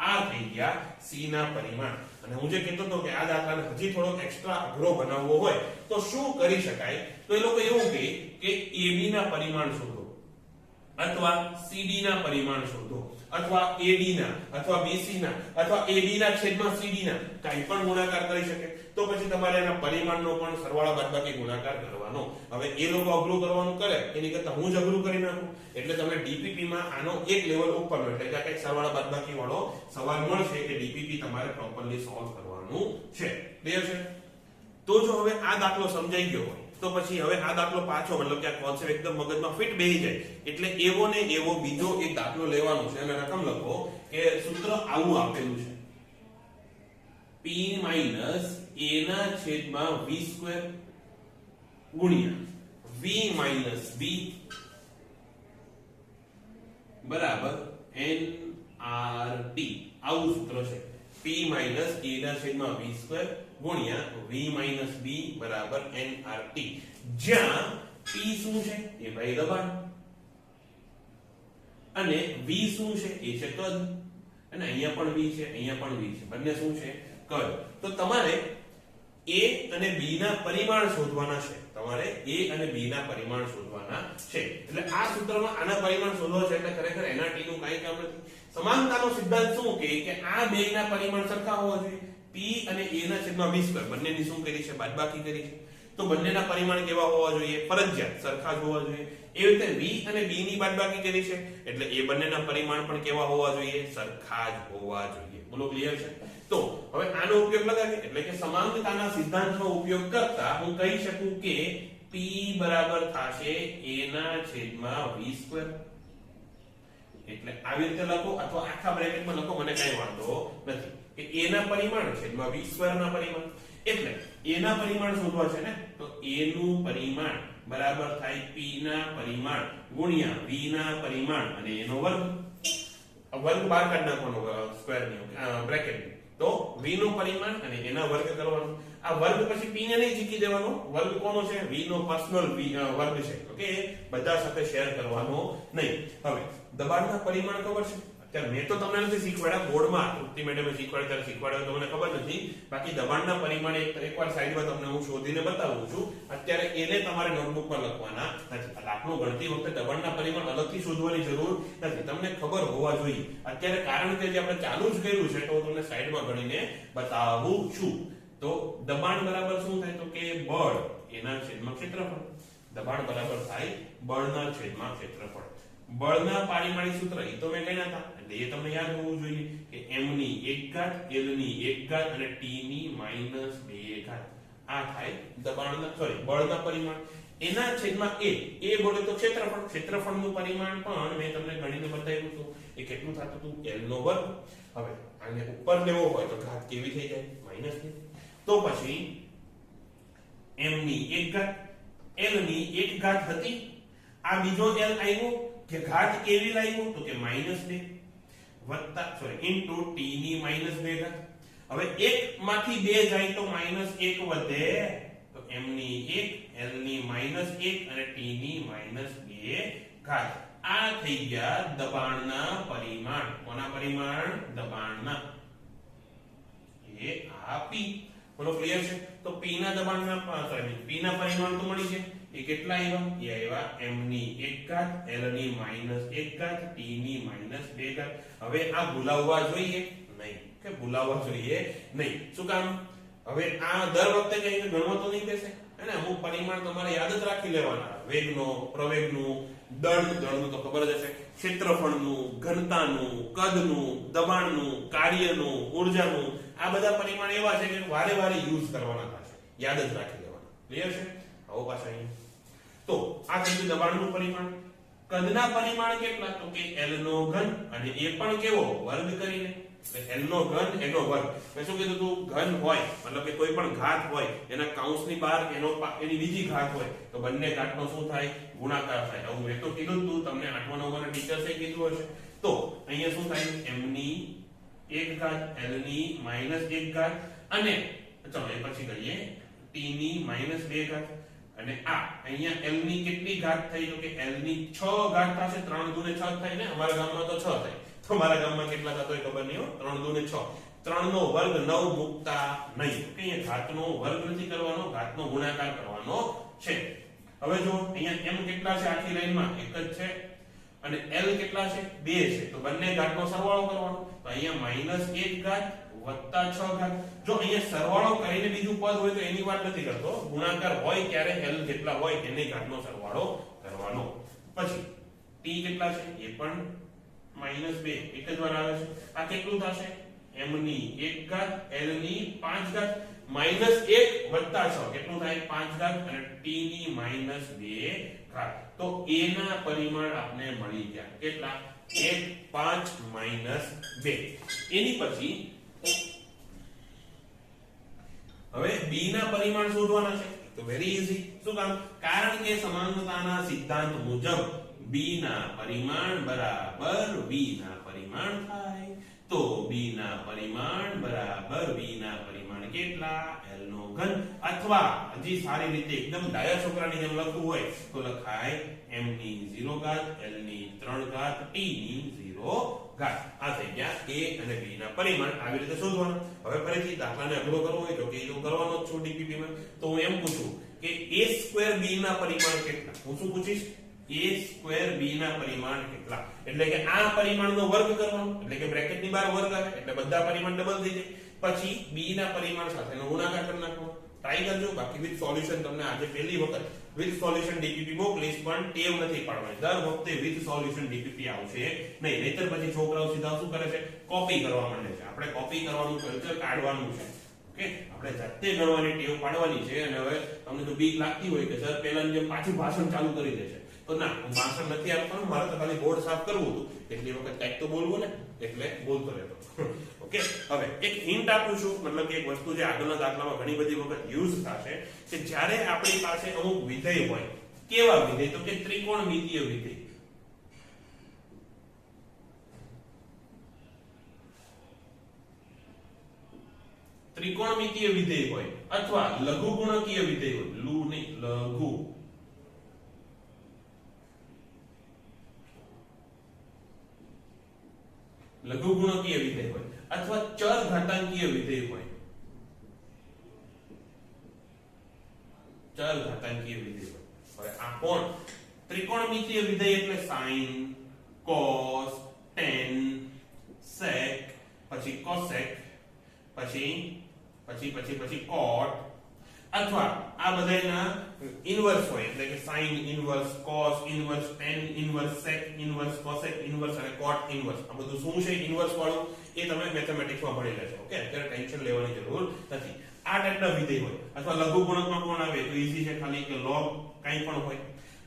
આ થઈ ગયા c ના પરિમાણ. અને હું જે કહેતો હતો કે આ દાખલાને હજી થોડો એક્સ્ટ્રા અઘરો બનાવવો હોય તો શું કરી શકાય? તો એ લોકો એવું કહે કે ab ના પરિમાણ શોધો અથવા cd ના પરિમાણ શોધો અથવા AD ના અથવા BC ના અથવા AB ના છેદમાં CD ના કંઈ પણ ગુણાકાર કરી શકે. તો પછી તમારે એના પરિમાણનો પણ સરવાળા બાદબાકી ગુણાકાર કરવાનો. હવે એ લોકો અઘરું કરવાનું કરે એની કરતા હું જ અઘરું કરી નાખું એટલે તમને DPP માં આનો એક લેવલ ઉપરનો એટલે કે કંઈક સરવાળા બાદબાકી વાળો સવાલ મળશે કે DPP તમારે પ્રોપરલી સોલ્વ કરવાનું છે. ક્લિયર છે? તો જો હવે આ દાખલો સમજાઈ ગયો હોય તો પછી હવે આ દાખલો પાછો મતલબ કે આ કોન્સેપ્ટ એકદમ મગજમાં ફિટ બેહી જાય એટલે એવો ને એવો બીજો એક દાખલો લેવાનો છે અને રકમ લખો કે સૂત્ર આવું આપેલું છે p - a ના છેદમાં v² ગુણ્યા v - b બરાબર nRT. આવું સૂત્ર છે. p - a ના છેદમાં v² ગુણ્યા v - b બરાબર nRT. જ્યાં p શું છે? એ ભાઈ દબાણ અને v શું છે? એ છે કદ અને અહીંયા પણ v છે, અહીંયા પણ v છે. બંને શું છે? કદ. તો તમારે a અને b ના પરિમાણ શોધવાના છે. તમારે a અને b ના પરિમાણ શોધવાના છે. એટલે આ સૂત્રમાં આના પરિમાણ શોધવા છે એટલે ખરેખર nRT નું કાંઈ કામ નથી. સમાનતાનો સિદ્ધાંત શું કહે કે આ બેયના પરિમાણ સરખા હોવા જોઈએ. p અને a ના છેદમાં v² બંનેની શું કરી છે? બાદબાકી કરી છે. તો બંનેના પરિમાણ કેવા હોવા જોઈએ? ફરજિયાત સરખા જ હોવા જોઈએ. એ રીતે v અને b ની બાદબાકી કરી છે એટલે એ બંનેના પરિમાણ પણ કેવા હોવા જોઈએ? સરખા જ હોવા જોઈએ. બોલો ક્લિયર છે? તો હવે આનો ઉપયોગ લગાવીએ એટલે કે સમાનતાના સિદ્ધાંતનો ઉપયોગ કરતા હું કહી શકું કે p બરાબર થશે a ના છેદમાં v સ્ક્વેર. એટલે આવી રીતે લખો અથવા આખા બ્રેકેટમાં લખો, મને કઈ વાંધો નથી કે a ના પરિમાણ છેદમાં v સ્ક્વેર ના પરિમાણ. એટલે a ના પરિમાણ શોધવા છે ને, તો a નું પરિમાણ બરાબર થાય p ના પરિમાણ ગુણ્યા v ના પરિમાણ અને એનો વર્ગ. વર્ગ બહાર કાઢી નાખવાનો સ્ક્વેર ની બ્રેકેટ. તો v નું પરિમાણ અને એના વર્ગ કરવાનો. આ વર્ગ પછી p ને નહીં ચીકી દેવાનો. વર્ગ કોનો છે? v નો પર્સનલ વર્ગ છે. ઓકે, બધા સાથે શેર કરવાનો નહીં. હવે દબાણના પરિમાણ ખબર છે? અત્યારે મેં તો તમને નથી શીખવાડ્યા, બોર્ડમાં તૃપ્તિ મેડમે શીખવાડ્યા તો મને ખબર નથી. બાકી દબાણના પરિમાણ એકવાર સાઈડમાં તમને હું શોધીને બતાવું છું. અત્યારે એને તમારે નોટબુકમાં લખવાના નથી. દાખલો ગણતી વખતે દબાણના પરિમાણ અલગથી શોધવાની જરૂર નથી, તમને ખબર હોવા જોઈએ. અત્યારે કારણ કે જે આપણે ચાલુ જ કર્યું છે તો હું તમને સાઈડમાં ગણીને બતાવું છું. તો દબાણ બરાબર શું થાય? તો કે બળ એના છેદમાં ક્ષેત્રફળ. દબાણ બરાબર થાય બળના છેદમાં ક્ષેત્રફળ. બળના પારિમાણિક સૂત્ર એ તો મેં કહ્યા હતા, એટલે એ તમને યાદ હોવું જોઈએ કે m ની 1 ઘાત, l ની 1 ઘાત અને t ની -2 ઘાત. આ થાય બળના પરિમાણ. એના છેદમાં a બોલે તો ક્ષેત્રફળ. ક્ષેત્રફળનું પરિમાણ પણ મેં તમને ગણીને બતાવ્યું હતું. એ કેટલું થતું હતું? l નો વર્ગ. હવે આને ઉપર લેવો હોય તો ઘાત કેવી થઈ જાય? -2. તો પછી m ની 1 ઘાત, l ની 1 ઘાત હતી. આ બીજો l આવ્યો કે ઘાત કેવી લાવ્યો? તો કે -2 ઇન્ટુ t ની -2 ઘાત. હવે 1 માંથી 2 જાય તો -1 વધે. તો m ની 1, l ની -1 અને t ની -2 ઘાત. આ થઈ ગયા દબાણના પરિમાણ. કોના પરિમાણ? દબાણના. એ આ p. બોલો ક્લિયર છે? તો p ના દબાણના p ના પરિમાણ તો મળી છે. એ કેટલા આવ્યા? એ આવ્યા m ની 1 ઘાત, l ની -1 ઘાત, t ની -2 ઘાત. હવે આ ભૂલાવવા જોઈએ નહીં, કે ભૂલાવવા જોઈએ નહીં. શું કામ? હવે આ દર વખતે કઈ ગણવો તો નહીં બેસે, અને અમુક પરિમાણ તમારે યાદ જ રાખી લેવાના. વેગનો, પ્રવેગનું, દળનું તો ખબર જ હશે, ક્ષેત્રફળનું, ઘનતાનું, કદનું, દબાણનું, કાર્યનું, ઊર્જાનું. આ બધા પરિમાણ એવા છે કે વારે વારે યુઝ કરવાના થશે, યાદ જ રાખી લેવાના. ક્લિયર છે? આવો પાછા અહીં. તો આ થઈ દબાણનું પરિમાણ. કદના પરિમાણ કેટલા? તો કે l નો ઘન, અને એ પણ કેવો? વર્ગ કરીને. એટલે l નો ઘન એનો વર્ગ. મેં શું કીધું તું? ઘન હોય મતલબ કે કોઈ પણ ઘાત હોય, એના કૌંસની બહાર એની બીજી ઘાત હોય તો બંને ઘાતનો શું થાય? ગુણાકાર થાય. આવું મેં તો કીધું તું, તમને 8મા 9માના ટીચર્સે કીધું હશે. તો અહીંયા શું થાય? m ની 1 ઘાત, l ની -1 ઘાત અને ચલો એ પછી કહીએ t ની -2 ઘાત. અને આ અહીંયા l ની કેટલી ઘાત થઈ? તો કે l ની 6 ઘાત થશે. 3 દુને 6 થાય ને, અમારા ગામમાં તો 6 થાય. તો મારા ગામમાં કેટલા થતો હોય ખબર નહીં હો. 3 દુને 6. 3 નો વર્ગ 9 મૂકતા નહીં. કે અહીંયા ઘાતનો વર્ગ નથી કરવાનો, ઘાતનો ગુણાકાર કરવાનો છે. હવે જો અહીંયા m કેટલા છે આખી લાઈનમાં? 1 જ છે. અને l કેટલા છે? 2 છે. તો બંને ઘાતનો સરવાળો કરવાનો. તો અહીંયા -1 ઘાત વત્તા 6 ઘાત. જો અહીંયા સરવાળો કરીને બીજું પદ હોય તો એની વાત નથી કરતો. ગુણાકાર હોય ત્યારે l જેટલા હોય એને ઘાતનો સરવાળો કરવાનો. પછી t કેટલા છે? એ પણ -2 એક જ વાર આવે છે. આ કેટલું થશે? m ની 1 ઘાત, l ની 5 ઘાત, -1 વત્તા 6 કેટલું થાય? 5 ઘાત અને t ની -2 ઘાત. તો a ના પરિમાણ આપને મળી ગયા. કેટલા? 1 5 -2. એની પછી હવે b ના પરિમાણ શોધવાના છે. તો વેરી ઈઝી. શું કામ? કારણ કે સમાનતાના સિદ્ધાંત મુજબ b ના પરિમાણ બરાબર v ના પરિમાણ થાય. તો b ના પરિમાણ બરાબર v ના પરિમાણ કેટલા? l નો ઘન. અથવા હજી સારી રીતે એકદમ ડાયા છોકરાની જેમ લખવું હોય તો લખાય m ની 0 ઘાત, l ની 3 ઘાત, t ની 0 ઘાત. આ થઈ ગયા a અને b ના પરિમાણ. આવી રીતે શોધવાના. હવે ફરીથી દાખલાને અઘરો કરવો હોય તો કે હું કરવાનો જ છું DPP માં. તો હું એમ પૂછું કે a² b ના પરિમાણ કેટલા? હું શું પૂછીશ? a² b ના પરિમાણ કેટલા? એટલે કે આ પરિમાણનો વર્ગ કરવાનો. એટલે કે બ્રેકેટની બહાર વર્ગ આવે એટલે બધા પરિમાણ ડબલ થઈ જાય. પછી b ના પરિમાણ સાથેનો ગુણાકાર કરી નાખવાનો. ટ્રાય કરજો. બાકી વિથ સોલ્યુશન તમને આજે પહેલી વખત વિથ સોલ્યુશન ડીપીપી મોકલીશ, પણ ટેવ નથી પાડવાની. દર વખતે વિથ સોલ્યુશન ડીપીપી આવશે નહીં, નહીતર પછી છોકરાઓ સીધા શું કરે છે, કોપી કરવા માંડે છે. આપણે કોપી કરવાનું કલ્ચર કાઢવાનું છે. ઓકે, આપણે જાતે ગણવાની ટેવ પાડવાની છે. અને હવે તમને જો બીક લાગતી હોય કે સર પહેલાની જેમ પાછું ભાષણ ચાલુ કરી દેશે, તો ના, હું ભાષણ નથી આપવાનું, મારે તો ખાલી બોર્ડ સાફ કરવું હતું, એટલી વખત કંઈક તો બોલવું ને, એટલે બોલતો રહેતો. ઓકે, હવે એક હિન્ટ આપું છું, મતલબ કે એક વસ્તુ જે આગળના દાખલામાં ઘણી બધી વખત યુઝ થશે કે જ્યારે આપણી પાસે અમુક વિધેય હોય. કેવા વિધેય? તો કે ત્રિકોણમિતીય વિધેય. ત્રિકોણમિતીય વિધેય હોય અથવા લઘુગુણકીય વિધેય હોય. લુ નહીં, લઘુ. લઘુગુણકીય વિધેય હોય અથવા ચર ઘાતાંકીય વિધેય હોય. ચર ઘાતાંકીય વિધેય હોય. હવે આ કોણ? ત્રિકોણમિતીય વિધેય એટલે sin, cos, tan, sec, પછી cosec, પછી cot, અથવા આ બધાના ઇન્વર્સ હોય, એટલે કે sin inverse, cos inverse, tan inverse, sec inverse, cosec inverse અને cot ઇન્વર્સ. આ બધું શું છે ઇન્વર્સ વાળું, એ તમે મેથેમેટિક્સમાં ભણી લેશો. ઓકે, અત્યારે ટેન્શન લેવાની જરૂર નથી. આ ટાઈપના વિધેય હોય. અથવા લઘુગુણકમાં કોણ આવે? તો ઈઝી છે, ખાલી કે log કંઈ પણ હોય.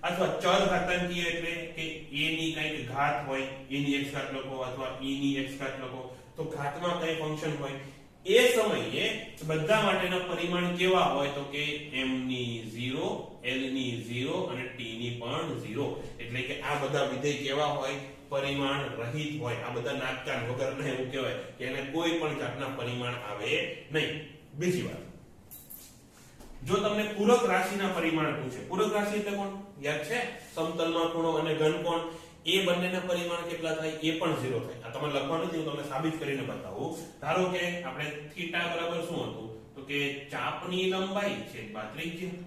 અથવા ચર ઘાતાંકીય એટલે કે a ની કંઈક ઘાત હોય, a ની x ઘાત લખો અથવા e ની x ઘાત લખો, તો ઘાતમાં કઈ ફંક્શન હોય. એ સમયે બધા માટેના પરિમાણ કેવા હોય? તો કે m ની 0, l ની 0 અને t ની પણ 0. એટલે કે આ બધા વિધેય કેવા હોય? પરિમાણ રહિત હોય. આ બધા નાપચાન વગરના એવું કહેવાય કે એને કોઈ પણ જાતના પરિમાણ આવે નહીં. બીજી વાત, જો તમને પૂરક રાશિના પરિમાણ પૂછે, પૂરક રાશિ એટલે કોણ? યાદ છે? સમતલમાં ખૂણો અને ઘનકોણ, એ બંનેના પરિમાણ કેટલા થાય? એ પણ 0 થાય. આ તમારે લખવાનું નથી, હું તમને સાબિત કરીને બતાવું. ધારો કે આપણે થીટા બરાબર શું હતું? તો કે ચાપની લંબાઈ છેદમાં ત્રિજ્યા.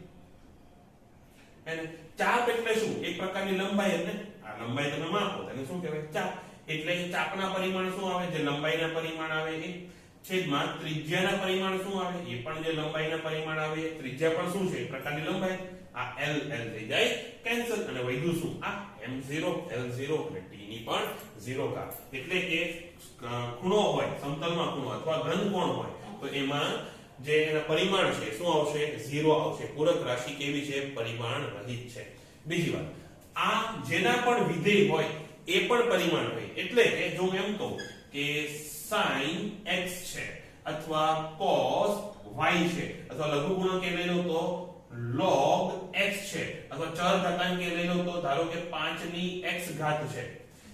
અને ચાપ એટલે શું? એક પ્રકારની લંબાઈ. એટલે આ લંબાઈ તમે માપો, તેને શું કહેવાય? ચાપ. એટલે ચાપના પરિમાણ શું આવે? જે લંબાઈના પરિમાણ આવે એ, છેદમાં ત્રિજ્યાના પરિમાણ શું આવે? એ પણ જે લંબાઈના પરિમાણ આવે. ત્રિજ્યા પણ શું છે? એક પ્રકારની લંબાઈ. આ l થઈ જાય કેન્સલ, અને વધ્યું શું? આ m0, l0 અને t ની પણ 0 ઘાત. એટલે કે ખૂણો હોય, સમતલમાં ખૂણો અથવા ઘનકોણ હોય, તો એમાં જે એના પરિમાણ છે શું આવશે? 0 આવશે. પૂરક રાશિ કેવી છે? પરિમાણ રહિત છે. બીજી વાત, આ જેના પણ વિધેય હોય એ પણ પરિમાણ હોય. એટલે કે જો હું એમ કહું કે sin x છે અથવા cos y છે અથવા લઘુગુણકે લઈ લો તો log x છે અથવા ચર ઘાતાંકીય લઈ લો તો ધારો કે 5 ની x ઘાત છે.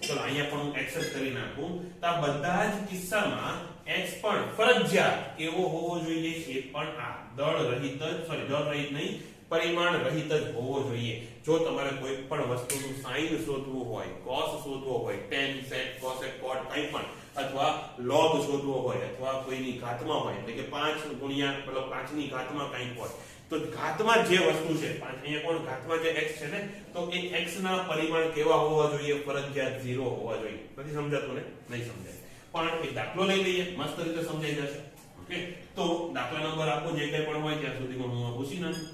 ચલો અહીંયા પણ હું x જ કરી નાખું. તો આ બધા જ કિસ્સામાં x પણ ફરજિયાત કેવો હોવો જોઈએ? એ પણ આ દળ રહિત નહીં, પરિમાણ રહિત જ હોવો જોઈએ. જો તમારે કોઈ પણ વસ્તુનું sin શોધવું હોય, cos શોધવો હોય, tan, sec, cosec, cot કંઈ પણ, અથવા log શોધવો હોય અથવા કોઈની ઘાતમાં હોય, એટલે કે 5 ગુણ્યા મતલબ 5 ની ઘાતમાં કંઈક હોય, તો ઘાતમાં જે વસ્તુ છે 5 અહીંયા કોણ ઘાતમાં જે x છે ને, તો એ x ના પરિમાણ કેવા હોવા જોઈએ? ફરજિયાત 0 હોવા જોઈએ. નથી સમજાતું ને? નહીં સમજાય. પણ એક દાખલો લઈ લઈએ, મસ્ત રીતે સમજાઈ જશે. ઓકે, તો દાખલા નંબર આપો જે કંઈ પણ હોય ત્યાં સુધીમાં હું પૂછી નાખું.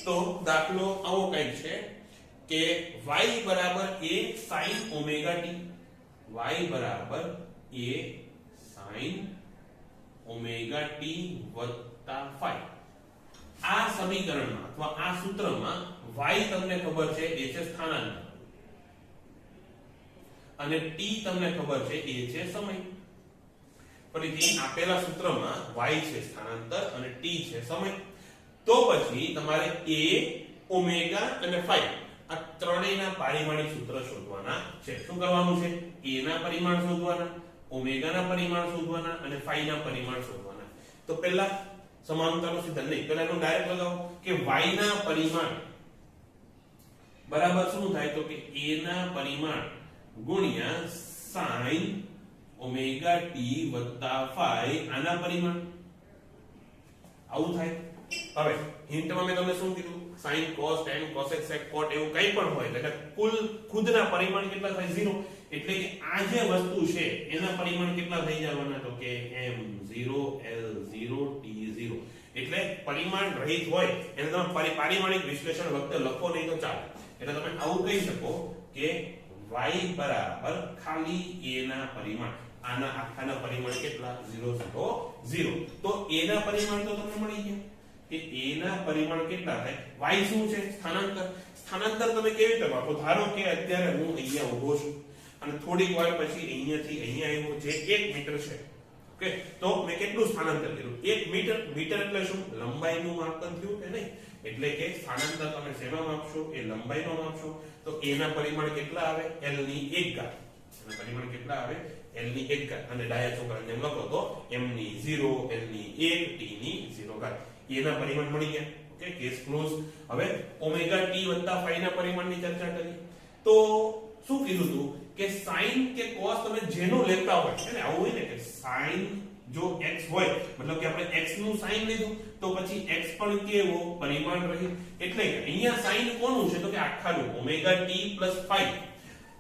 તો દાખલો આવો કંઈક છે કે y બરાબર a sin omega t, y બરાબર a sin omega t વત્તા phi. આ સમીકરણમાં અથવા આ સૂત્રમાં y તમને ખબર છે એ છે સ્થાનાંતર અને t તમને ખબર છે એ છે સમય. ફરીથી આપેલા સૂત્રમાં y છે સ્થાનાંતર અને t છે સમય. તો પછી તમારે a, ઓમેગા અને phi આ ત્રણેયના પારિમાણિક સૂત્ર શોધવાના છે. શું કરવાનું છે? a ના પરિમાણ શોધવાના, ઓમેગા ના પરિમાણ શોધવાના અને phi ના પરિમાણ શોધવાના. તો પહેલા સમાનતાનો સિદ્ધાંત નહીં, પહેલા એનો ડાયરેક્ટ લગાવો કે y ના પરિમાણ બરાબર શું થાય? તો કે a ના પરિમાણ ગુણ્યા sin ઓમેગા t વત્તા phi આના પરિમાણ. આવું થાય. હવે હિન્ટમાં મેં તમને શું કીધું? sin, cos, tan, cosec, sec, cot એવું કંઈ પણ હોય એટલે કુલ ખુદના પરિમાણ કેટલા થાય? 0. એટલે કે આ જે વસ્તુ છે એના પરિમાણ કેટલા થઈ જવાના તો કે m0 l0 t0 એટલે પરિમાણ રહિત હોય એને તમે પારિમાણિક વિશ્લેષણ વખતે લખો નહીં તો ચાલે એટલે તમે આવું કહી શકો કે y બરાબર ખાલી a ના પરિમાણ આના આખાના પરિમાણ કેટલા 0 0 0 તો a ના પરિમાણ તો તમને મળી ગયા કે a ના પરિમાણ કેટલા થાય y શું છે સ્થાનાંતર તમે કેવી રીતે આપો ધારો કે અત્યારે હું અહીંયા ઊભો છું અને થોડીક વાર પછી અહીંયાથી અહીંયા આવ્યો જે 1 મીટર છે ઓકે તો મેં કેટલું સ્થાનાંતર કર્યું 1 મીટર મીટર એટલે શું લંબાઈનું માપન થયું કે નહીં એટલે કે સ્થાનાંતર તમે શેમાં માપશો એ લંબાઈનો માપશો તો a ના પરિમાણ કેટલા આવે l ની 1 ઘાત એના પરિમાણ કેટલા આવે l ની 1 ઘાત અને ડાયા છોકરાને જેમ લખો તો m ની 0 l ની 1 t ની 0 ઘાત a ના પરિમાણ મળી ગયા ઓકે કેસ ક્લોઝ હવે ઓમેગા t + phi ના પરિમાણની ચર્ચા કરી તો શું કીધું તું કે sin કે cos તમે જેનું લેતા હોય છે ને આવું હોય ને કે sin જો x હોય મતલબ કે આપણે x નું sin લીધું તો પછી x પણ કેવો પરિમાણ રહિત એટલે કે અહીંયા sin કોનું છે તો કે આખાનું ઓમેગા t + phi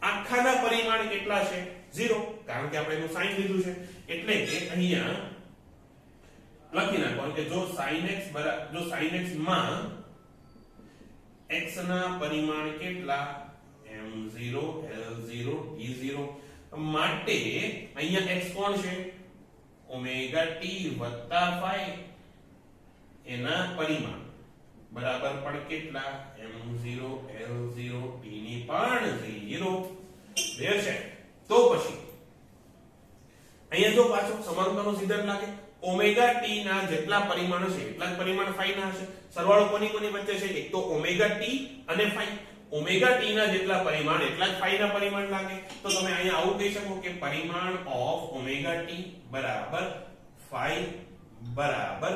આખાના પરિમાણ કેટલા છે 0 કારણ કે આપણે એનું sin લીધું છે એટલે કે અહીંયા લખી નાખો કે જો sin x માં x ના પરિમાણ કેટલા m0 l0 t0 માટે અહીંયા x કોણ છે ઓમેગા t + phi એના પરિમાણ બરાબર પણ કેટલા m0 l0 t ની પણ 0 ક્લિયર છે તો પછી અહીંયા જો પાછો સમાનતાનો સિદ્ધાંત લાગે ઓમેગા t ના જેટલા પરિમાણ હશે એટલા જ પરિમાણ phi ના હશે સરવાળો કોની વચ્ચે છે એક તો ઓમેગા t અને phi ઓમેગા t ના જેટલા પરિમાણ એટલા જ phi ના પરિમાણ લાગે તો તમે અહીંયા આવું કહી શકો કે પરિમાણ ઓફ ઓમેગા t બરાબર phi બરાબર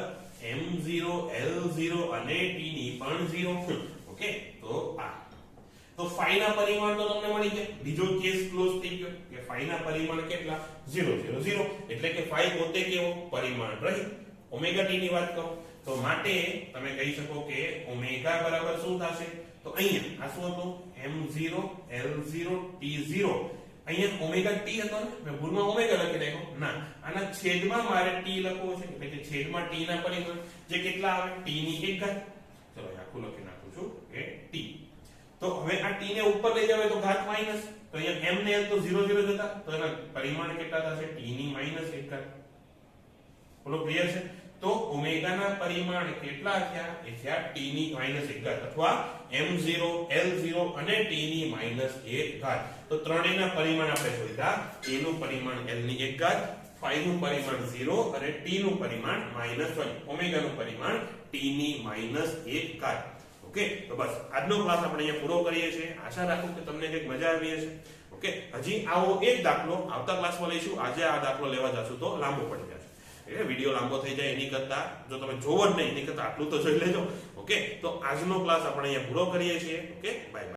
m0 l0 અને t ની પણ 0 ઓકે તો આ તો phi ના પરિમાણ તો તમને મળી ગયા બીજો કેસ ક્લોઝ થઈ ગયો કે phi ના પરિમાણ કેટલા 0 0 0 એટલે કે phi પોતે કેવો પરિમાણ રહિત ઓમેગા t ની વાત કરો તો માટે તમે કહી શકો કે ઓમેગા બરાબર શું થશે તો અહીંયા આ શું હતું m0 l0 t0 અહીંયા ઓમેગા t હતો ને મેં ભૂલમાં ઓમેગા લખી નાખ્યો ના આના છેદમાં મારે t લખવો છે એટલે કે છેદમાં t ના પરિમાણ જે કેટલા આવે t ની 1 ઘાત ચલો આખું લખી નાખું છું કે t તો હવે આ t ને ઉપર લઈ જાવ તો ઘાત માઈનસ તો અહીંયા m ને l તો 0 0 જતા તો એના પરિમાણ કેટલા થશે t ની -1 ઘાત બોલો ક્લિયર છે તો ઓમેગા ના પરિમાણ કેટલા થયા એ થયા t ની -1 ઘાત અથવા m0 l0 અને t ની -1 ઘાત તો ત્રણેયના પરિમાણ આપણે શોધ્યા a નું પરિમાણ l ની 1 ઘાત phi નું પરિમાણ 0 અને t નું પરિમાણ -1 ઓમેગા નું પરિમાણ t ની -1 ઘાત ઓકે તો બસ આજનો ક્લાસ આપણે અહીંયા પૂરો કરીએ છીએ આશા રાખું કે તમને કંઈક મજા આવી હશે ઓકે હજી આવો એક દાખલો આવતા ક્લાસમાં લઈશું આજે આ દાખલો લેવા જશું તો લાંબો પડી જશે એટલે વિડિયો લાંબો થઈ જાય એની કરતા જો તમે જોવો જ નહીં એની કરતા આટલું તો જોઈ લેજો ઓકે તો આજનો ક્લાસ આપણે અહીંયા પૂરો કરીએ છીએ ઓકે બાય.